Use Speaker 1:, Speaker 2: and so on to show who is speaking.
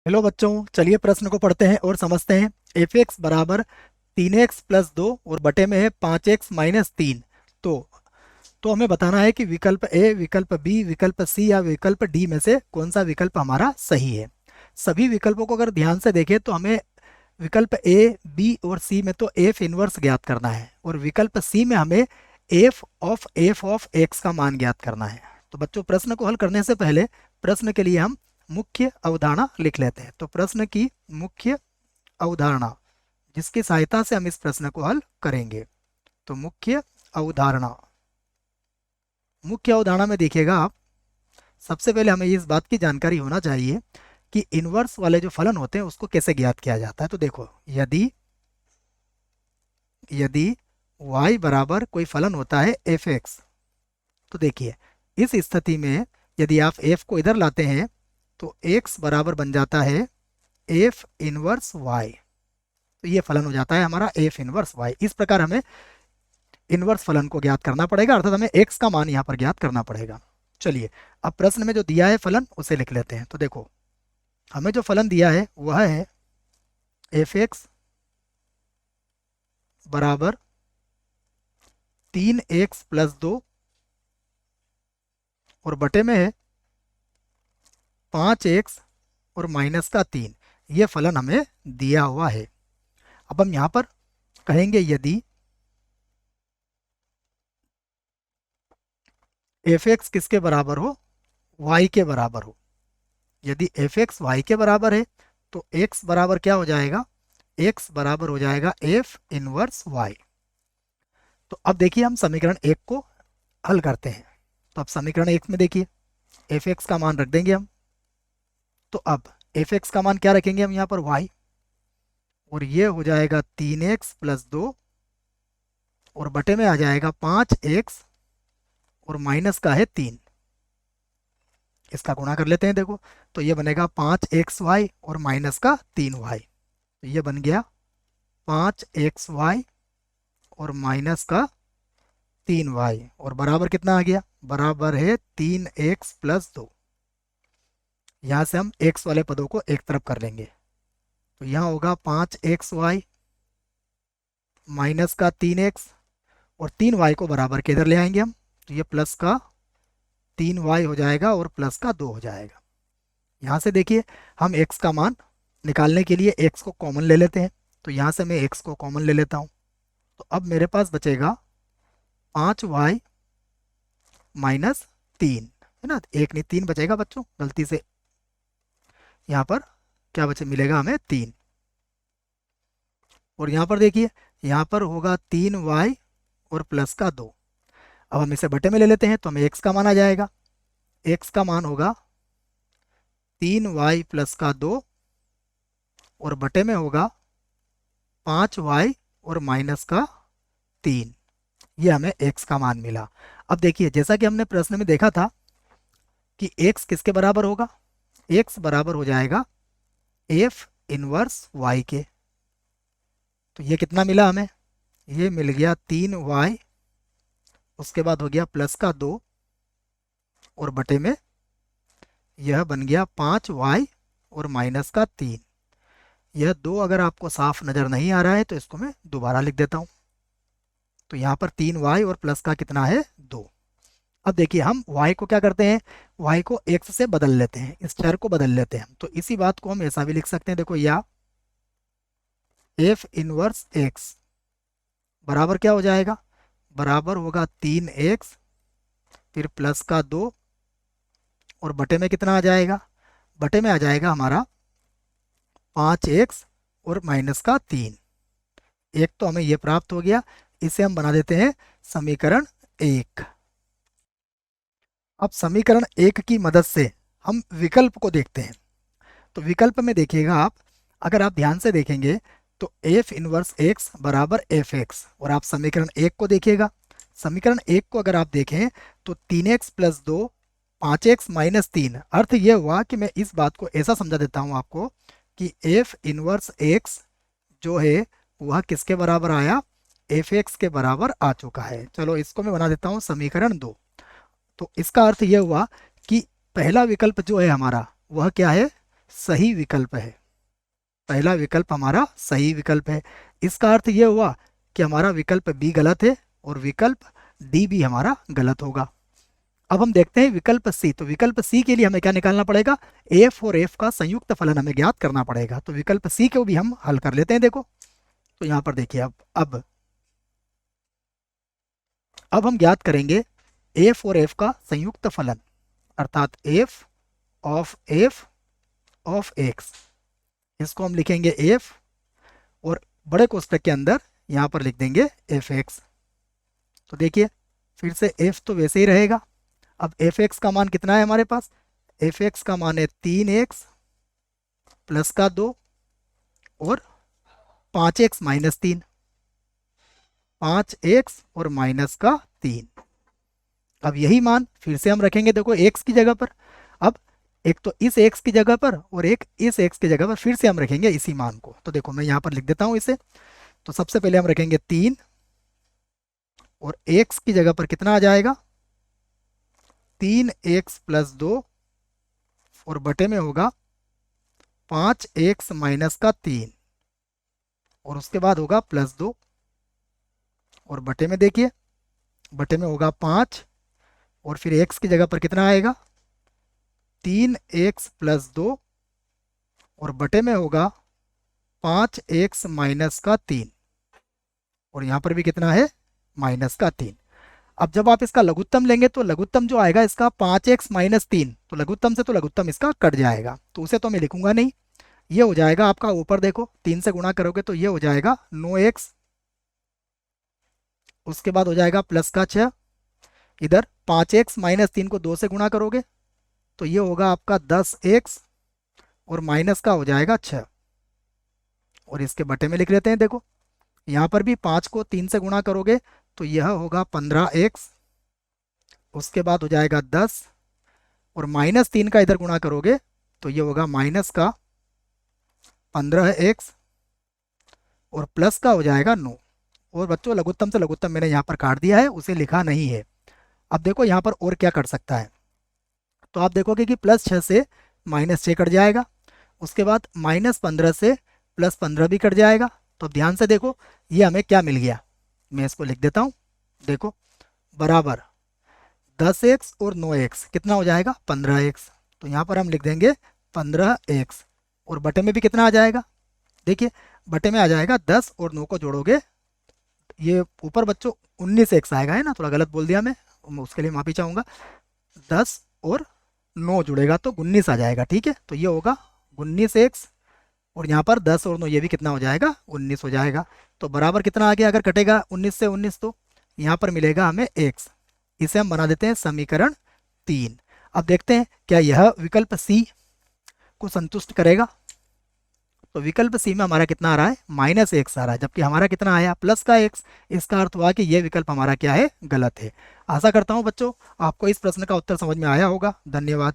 Speaker 1: Hello बच्चों, चलिए प्रश्न को पढ़ते हैं और समझते हैं। एफ एक्स बराबर 3x+2 और बटे में है 5x-3। तो तो हमें बताना है कि विकल्प ए, विकल्प बी, विकल्प सी या विकल्प डी में से कौन सा विकल्प हमारा सही है। सभी विकल्पों को अगर ध्यान से देखें तो हमें विकल्प ए, बी और सी में तो एफ इनवर्स ज्ञात करना है और विकल्प सी में हमें एफ ऑफ एक्स का मान ज्ञात करना है। तो बच्चों, प्रश्न को हल करने से पहले प्रश्न के लिए हम मुख्य अवधारणा लिख लेते हैं। तो प्रश्न की मुख्य अवधारणा, जिसकी सहायता से हम इस प्रश्न को हल करेंगे। तो मुख्य अवधारणा में देखिएगा आप, सबसे पहले हमें इस बात की जानकारी होना चाहिए कि इनवर्स वाले जो फलन होते हैं उसको कैसे ज्ञात किया जाता है। तो देखो, यदि यदि y बराबर कोई फलन होता है एफ एक्स, तो देखिए इस स्थिति में यदि आप f को इधर लाते हैं तो x बराबर बन जाता है एफ इनवर्स y। तो ये फलन हो जाता है हमारा एफ इनवर्स y। इस प्रकार हमें इनवर्स फलन को ज्ञात करना पड़ेगा, अर्थात हमें x का मान यहाँ पर ज्ञात करना पड़ेगा। चलिए, अब प्रश्न में जो दिया है फलन उसे लिख लेते हैं। तो देखो, हमें जो फलन दिया है वह है एफ एक्स बराबर 3x+2 और बटे में है 5x और -3। ये फलन हमें दिया हुआ है। अब हम यहाँ पर कहेंगे यदि एफ एक्स किसके बराबर हो, y के बराबर हो। यदि एफ एक्स वाई के बराबर है तो x बराबर क्या हो जाएगा, x बराबर हो जाएगा एफ इनवर्स y। तो अब देखिए हम समीकरण 1 को हल करते हैं। तो अब समीकरण 1 में देखिए एफ एक्स का मान रख देंगे हम। तो अब एफ एक्स का मान क्या रखेंगे हम यहाँ पर, y, और ये हो जाएगा 3x+2 और बटे में आ जाएगा 5x और माइनस का है 3। इसका गुणा कर लेते हैं। देखो, तो ये बनेगा 5xy और माइनस का 3y। तो ये बन गया 5xy और माइनस का 3y और बराबर कितना आ गया, बराबर है 3x+2। यहाँ से हम x वाले पदों को एक तरफ कर लेंगे। तो यहाँ होगा 5xy माइनस का 3x और 3y को बराबर के इधर ले आएंगे हम। तो ये प्लस का 3y हो जाएगा और प्लस का 2 हो जाएगा। यहाँ से देखिए हम x का मान निकालने के लिए x को कॉमन ले लेते हैं। तो यहाँ से मैं x को कॉमन ले लेता हूँ। तो अब मेरे पास बचेगा 5y -3, है ना। एक नहीं 3 बचेगा बच्चों, गलती से यहाँ पर क्या बचे, मिलेगा हमें 3। और यहाँ पर देखिए, यहाँ पर होगा 3y और प्लस का 2। अब हम इसे बटे में ले लेते हैं तो हमें x का मान आ जाएगा। x का मान होगा 3y प्लस का 2 और बटे में होगा 5y और माइनस का 3। ये हमें x का मान मिला। अब देखिए, जैसा कि हमने प्रश्न में देखा था कि x किसके बराबर होगा, x बराबर हो जाएगा एफ इनवर्स y के। तो ये कितना मिला हमें, ये मिल गया 3y, उसके बाद हो गया प्लस का 2 और बटे में यह बन गया 5y और माइनस का 3। यह 2 अगर आपको साफ नज़र नहीं आ रहा है तो इसको मैं दोबारा लिख देता हूँ। तो यहाँ पर 3y और प्लस का कितना है, 2। अब देखिए हम y को क्या करते हैं, y को x से बदल लेते हैं, इस चर को बदल लेते हैं। तो इसी बात को हम ऐसा भी लिख सकते हैं। देखो, या एफ इनवर्स x बराबर क्या हो जाएगा, बराबर होगा 3x फिर प्लस का 2 और बटे में कितना आ जाएगा, बटे में आ जाएगा हमारा 5x और माइनस का 3। एक तो हमें ये प्राप्त हो गया। इसे हम बना देते हैं समीकरण 1। अब समीकरण 1 की मदद से हम विकल्प को देखते हैं। तो विकल्प में देखिएगा आप, अगर आप ध्यान से देखेंगे तो एफ इनवर्स एक्स बराबर एफ एक्स, और आप समीकरण 1 को देखिएगा। समीकरण 1 को अगर आप देखें तो 3x+2 5x-3। अर्थ यह हुआ कि मैं इस बात को ऐसा समझा देता हूं आपको कि एफ इनवर्स एक्स जो है वह किसके बराबर आया, एफ एक्स के बराबर आ चुका है। चलो इसको मैं बना देता हूं समीकरण 2। तो इसका अर्थ यह हुआ कि पहला विकल्प जो है हमारा वह क्या है, सही विकल्प है, पहला विकल्प हमारा सही विकल्प है। इसका अर्थ ये हुआ कि हमारा विकल्प बी गलत है और विकल्प डी भी हमारा गलत होगा। अब हम देखते हैं विकल्प सी। तो विकल्प सी के लिए हमें क्या निकालना पड़ेगा, एफ और एफ का संयुक्त फलन हमें ज्ञात करना पड़ेगा। तो विकल्प सी को भी हम हल कर लेते हैं। देखो तो यहाँ पर देखिए, अब हम ज्ञात करेंगे एफ और एफ का संयुक्त फलन, अर्थात एफ ऑफ एक्स। इसको हम लिखेंगे एफ और बड़े कोष्टक के अंदर यहाँ पर लिख देंगे एफ एक्स। तो देखिए फिर से एफ तो वैसे ही रहेगा। अब एफ एक्स का मान कितना है हमारे पास, एफ एक्स का मान है 3x प्लस का 2 और 5x माइनस 3, 5x और माइनस का 3। अब यही मान फिर से हम रखेंगे, देखो x की जगह पर। अब एक तो इस x की जगह पर और एक इस x की जगह पर फिर से हम रखेंगे इसी मान को। तो देखो मैं यहाँ पर लिख देता हूँ इसे। तो सबसे पहले हम रखेंगे 3 और x की जगह पर कितना आ जाएगा, 3x प्लस 2 और बटे में होगा 5x माइनस का 3 और उसके बाद होगा प्लस 2 और बटे में देखिए, बटे में होगा 5 और फिर x की जगह पर कितना आएगा, 3x प्लस 2 और बटे में होगा 5x माइनस का 3 और यहाँ पर भी कितना है, माइनस का 3। अब जब आप इसका लघुत्तम लेंगे तो लघुत्तम जो आएगा इसका 5x माइनस 3, तो लघुत्तम से तो लघुत्तम इसका कट जाएगा, तो उसे तो मैं लिखूंगा नहीं। ये हो जाएगा आपका ऊपर देखो 3 से गुणा करोगे तो ये हो जाएगा 9x, उसके बाद हो जाएगा प्लस का 6, इधर 5x माइनस 3 को 2 से गुणा करोगे तो ये होगा आपका 10x और माइनस का हो जाएगा 6 और इसके बटे में लिख लेते हैं। देखो यहाँ पर भी 5 को 3 से गुणा करोगे तो यह होगा 15x, उसके बाद हो जाएगा 10 और माइनस 3 का इधर गुणा करोगे तो ये होगा माइनस का 15x और प्लस का हो जाएगा 9। और बच्चों लघुत्तम से लघुत्तम मैंने यहाँ पर काट दिया है, उसे लिखा नहीं है। अब देखो यहाँ पर और क्या कट सकता है, तो आप देखोगे कि प्लस 6 से माइनस 6 कट जाएगा, उसके बाद माइनस 15 से प्लस 15 भी कट जाएगा। तो ध्यान से देखो ये हमें क्या मिल गया, मैं इसको लिख देता हूँ। देखो बराबर 10x और 9x कितना हो जाएगा, 15x। तो यहाँ पर हम लिख देंगे 15x और बटे में भी कितना आ जाएगा, देखिए बटे में आ जाएगा 10 और 9 को जोड़ोगे, ये ऊपर बच्चों 19x आएगा, है ना, थोड़ा गलत बोल दिया मैं उसके लिए माफ़ी चाहूँगा। 10 और 9 जुड़ेगा तो 19 आ जाएगा, ठीक है। तो ये होगा 19x और यहाँ पर 10 और 9 ये भी कितना हो जाएगा, 19 हो जाएगा। तो बराबर कितना आ गया, अगर कटेगा 19 से 19 तो यहाँ पर मिलेगा हमें x। इसे हम बना देते हैं समीकरण 3। अब देखते हैं क्या यह विकल्प सी को संतुष्ट करेगा। तो विकल्प सी में हमारा कितना आ रहा है, -x आ रहा है, जबकि हमारा कितना आया, प्लस का x। इसका अर्थ हुआ कि यह विकल्प हमारा क्या है, गलत है। आशा करता हूँ बच्चों आपको इस प्रश्न का उत्तर समझ में आया होगा। धन्यवाद।